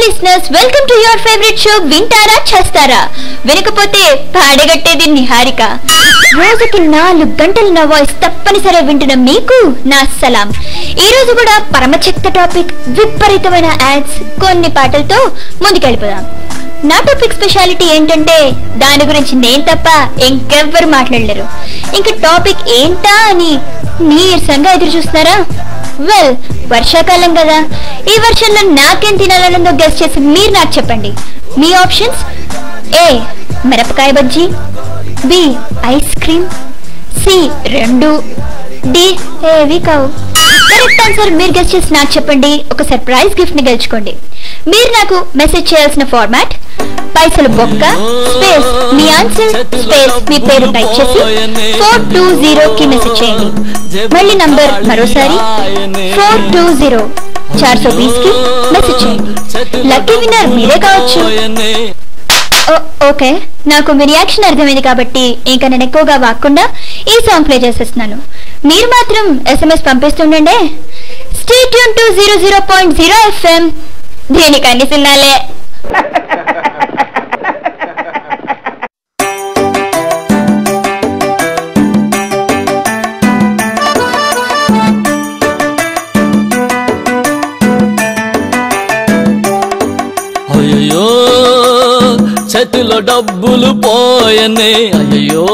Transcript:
listeners, welcome to your favorite show వింటారా చేస్తారా. వినకపోతే పాడగట్టేది నిహారిక. రోజుకి 4 గంటలు నా వాయిస్ తప్పనిసరిగా వింటున్న మీకు నా సలాం. ఈ రోజు కూడా పరమచెత్త టాపిక్, విపరీతమైన యాడ్స్, కొన్ని పాటలతో ముందుకెళ్ళిపోదాం. నా టాపిక్ స్పెషాలిటీ ఏంటంటే దాని గురించి నేను తప్ప ఇంకెవ్వరు మాట్లాడలేరు. ఇంక టాపిక్ ఏంటా అని నీరసంగా ఎదురు చూస్తున్నారా? వెల్, వర్షాకాలం కదా, ఈ వర్షంలో నాకేం తినాలన్నదో గెస్ చేసి మీరు నాకు చెప్పండి. మీ ఆప్షన్స్: ఏ మిరపకాయ బజ్జీ, B ice cream, C 2, D ఏవి కావు. కరెక్ట్ ఆన్సర్ మీరు గెస్ చేసి నాకు చెప్పండి. ఒక సర్ప్రైజ్ గిఫ్ట్ ని గెలుచుకోండి. మీరు నాకు మెసేజ్ చేయాల్సిన ఫార్మాట్: పైసలు బొక్క స్పేస్ మీ ఆన్సర్ స్పేస్ మీ పేరు టైప్ చేసి 420 కి మెసేజ్ చేయండి. మళ్ళీ నంబర్ మరోసారి 420 420 కి మెసేజ్ చేయండి. లక్కీ విన్నర్ మీరే కావచ్చు. ఓకే, నాకు మీ రియాక్షన్ అర్థమైంది కాబట్టి ఇంకా నేను ఎక్కువగా వాక్కుండా ఈ సాంగ్ ప్లే చేసేస్తున్నాను. మీరు మాత్రం SMS పంపిస్తుండండి. Stay tune to 00.0 FM. దీనికి అన్ని సిన్నాలే. అయ్యో చేతిలో డబ్బులు పోయనే, అయ్యో